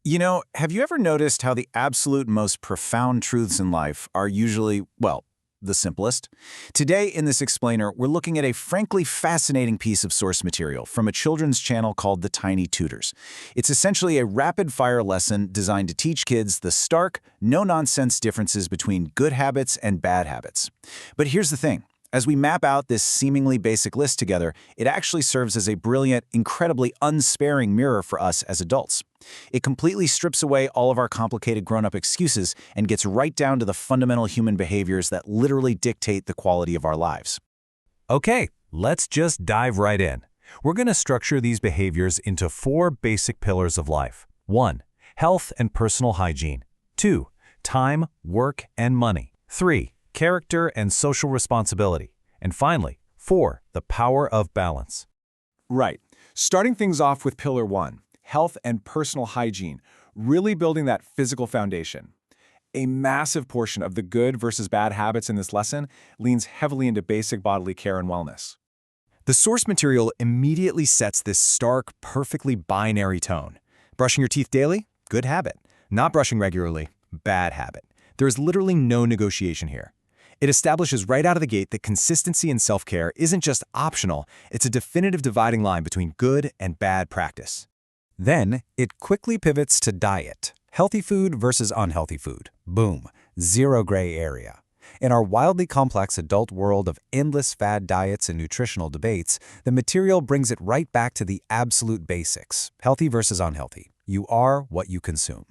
Have you ever noticed how the absolute most profound truths in life are usually, well, the simplest? Today, in this explainer, we're looking at a frankly fascinating piece of source material from a children's channel called The Tiny Tutors. It's essentially a rapid-fire lesson designed to teach kids the stark, no-nonsense differences between good habits and bad habits. But here's the thing. As we map out this seemingly basic list together, it actually serves as a brilliant, incredibly unsparing mirror for us as adults. It completely strips away all of our complicated grown-up excuses and gets right down to the fundamental human behaviors that literally dictate the quality of our lives. Okay, let's just dive right in. We're going to structure these behaviors into 4 basic pillars of life. 1. Health and personal hygiene. 2. Time, work, and money. 3. Character and social responsibility. And finally, 4. The power of balance. Right. Starting things off with Pillar 1, health and personal hygiene, really building that physical foundation. A massive portion of the good versus bad habits in this lesson leans heavily into basic bodily care and wellness. The source material immediately sets this stark, perfectly binary tone. Brushing your teeth daily? Good habit. Not brushing regularly? Bad habit. There is literally no negotiation here. It establishes right out of the gate that consistency in self-care isn't just optional, it's a definitive dividing line between good and bad practice. Then, it quickly pivots to diet. Healthy food versus unhealthy food. Boom. Zero gray area. In our wildly complex adult world of endless fad diets and nutritional debates, the material brings it right back to the absolute basics. Healthy versus unhealthy. You are what you consume.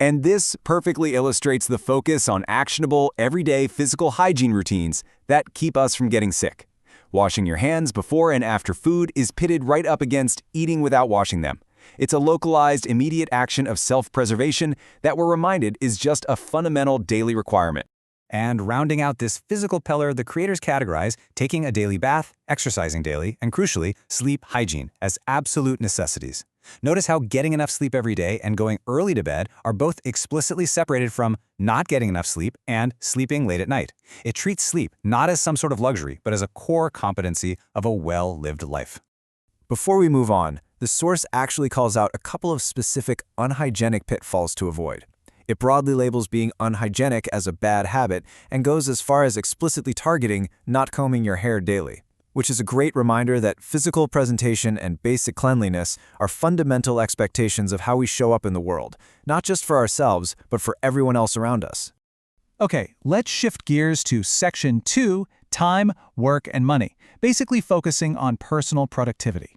And this perfectly illustrates the focus on actionable, everyday physical hygiene routines that keep us from getting sick. Washing your hands before and after food is pitted right up against eating without washing them. It's a localized, immediate action of self-preservation that we're reminded is just a fundamental daily requirement. And rounding out this physical pillar, the creators categorize taking a daily bath, exercising daily, and crucially, sleep hygiene as absolute necessities. Notice how getting enough sleep every day and going early to bed are both explicitly separated from not getting enough sleep and sleeping late at night. It treats sleep not as some sort of luxury, but as a core competency of a well-lived life. Before we move on, the source actually calls out a couple of specific unhygienic pitfalls to avoid. It broadly labels being unhygienic as a bad habit and goes as far as explicitly targeting not combing your hair daily, which is a great reminder that physical presentation and basic cleanliness are fundamental expectations of how we show up in the world, not just for ourselves, but for everyone else around us. Okay, let's shift gears to Section 2, Time, Work, and Money, basically focusing on personal productivity.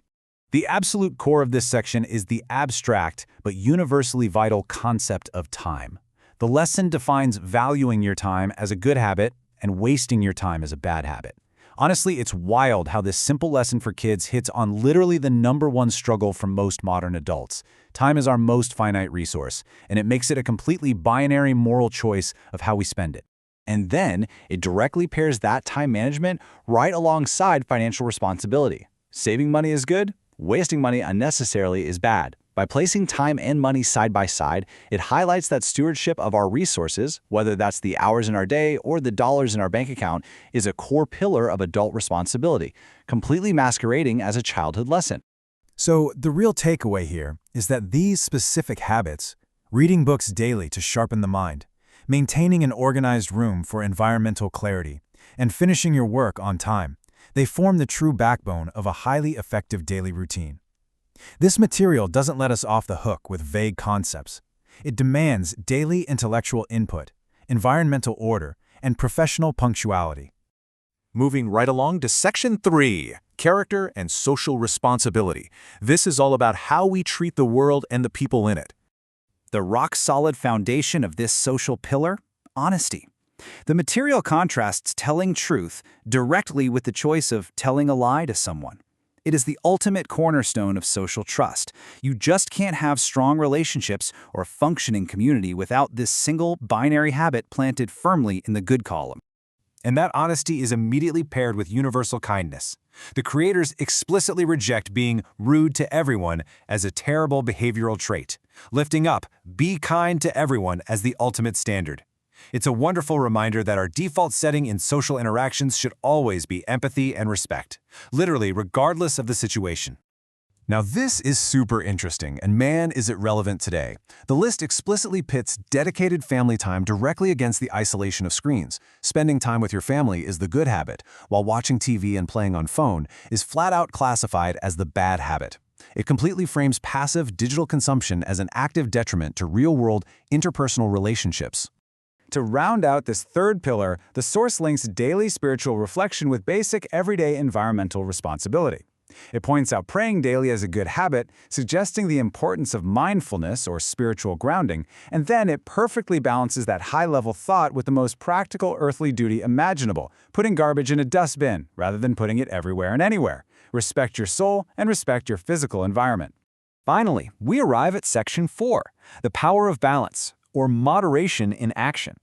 The absolute core of this section is the abstract but universally vital concept of time. The lesson defines valuing your time as a good habit and wasting your time as a bad habit. Honestly, it's wild how this simple lesson for kids hits on literally the #1 struggle for most modern adults. Time is our most finite resource, and it makes it a completely binary moral choice of how we spend it. And then, it directly pairs that time management right alongside financial responsibility. Saving money is good, wasting money unnecessarily is bad. By placing time and money side by side, it highlights that stewardship of our resources, whether that's the hours in our day or the dollars in our bank account, is a core pillar of adult responsibility, completely masquerading as a childhood lesson. So the real takeaway here is that these specific habits, reading books daily to sharpen the mind, maintaining an organized room for environmental clarity, and finishing your work on time, they form the true backbone of a highly effective daily routine. This material doesn't let us off the hook with vague concepts. It demands daily intellectual input, environmental order, and professional punctuality. Moving right along to Section 3, Character and Social Responsibility. This is all about how we treat the world and the people in it. The rock-solid foundation of this social pillar? Honesty. The material contrasts telling truth directly with the choice of telling a lie to someone. It is the ultimate cornerstone of social trust. You just can't have strong relationships or a functioning community without this single binary habit planted firmly in the good column. And that honesty is immediately paired with universal kindness. The creators explicitly reject being rude to everyone as a terrible behavioral trait, lifting up be kind to everyone as the ultimate standard. It's a wonderful reminder that our default setting in social interactions should always be empathy and respect, literally regardless of the situation. Now this is super interesting, and man, is it relevant today. The list explicitly pits dedicated family time directly against the isolation of screens. Spending time with your family is the good habit, while watching TV and playing on phone is flat out classified as the bad habit. It completely frames passive digital consumption as an active detriment to real-world interpersonal relationships. To round out this third pillar, the source links daily spiritual reflection with basic everyday environmental responsibility. It points out praying daily as a good habit, suggesting the importance of mindfulness or spiritual grounding, and then it perfectly balances that high-level thought with the most practical earthly duty imaginable, putting garbage in a dustbin rather than putting it everywhere and anywhere. Respect your soul and respect your physical environment. Finally, we arrive at Section 4, the power of balance, or moderation in action.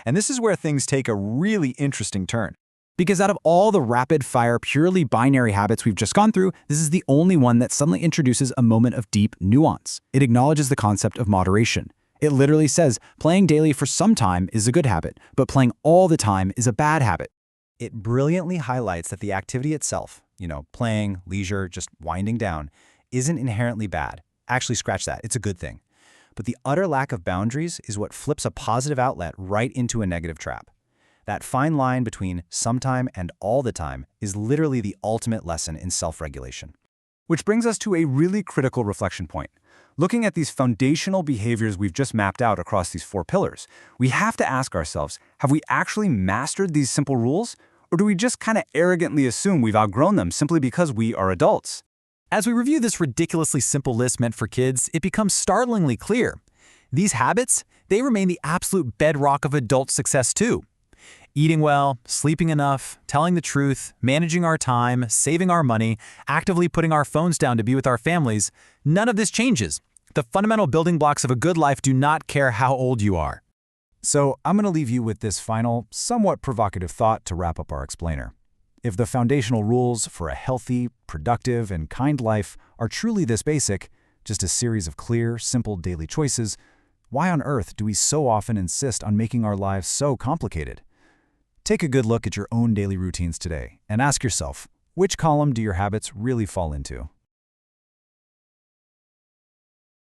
And this is where things take a really interesting turn. Because out of all the rapid-fire, purely binary habits we've just gone through, this is the only one that suddenly introduces a moment of deep nuance. It acknowledges the concept of moderation. It literally says playing daily for some time is a good habit, but playing all the time is a bad habit. It brilliantly highlights that the activity itself, playing, leisure, just winding down, isn't inherently bad. Actually, scratch that. It's a good thing. But the utter lack of boundaries is what flips a positive outlet right into a negative trap. That fine line between sometime and all the time is literally the ultimate lesson in self-regulation. Which brings us to a really critical reflection point. Looking at these foundational behaviors we've just mapped out across these 4 pillars, we have to ask ourselves, have we actually mastered these simple rules? Or do we just kind of arrogantly assume we've outgrown them simply because we are adults? As we review this ridiculously simple list meant for kids, it becomes startlingly clear. These habits, they remain the absolute bedrock of adult success too. Eating well, sleeping enough, telling the truth, managing our time, saving our money, actively putting our phones down to be with our families, none of this changes. The fundamental building blocks of a good life do not care how old you are. So I'm going to leave you with this final, somewhat provocative thought to wrap up our explainer. If the foundational rules for a healthy, productive, and kind life are truly this basic, just a series of clear, simple daily choices, why on earth do we so often insist on making our lives so complicated? Take a good look at your own daily routines today and ask yourself, which column do your habits really fall into?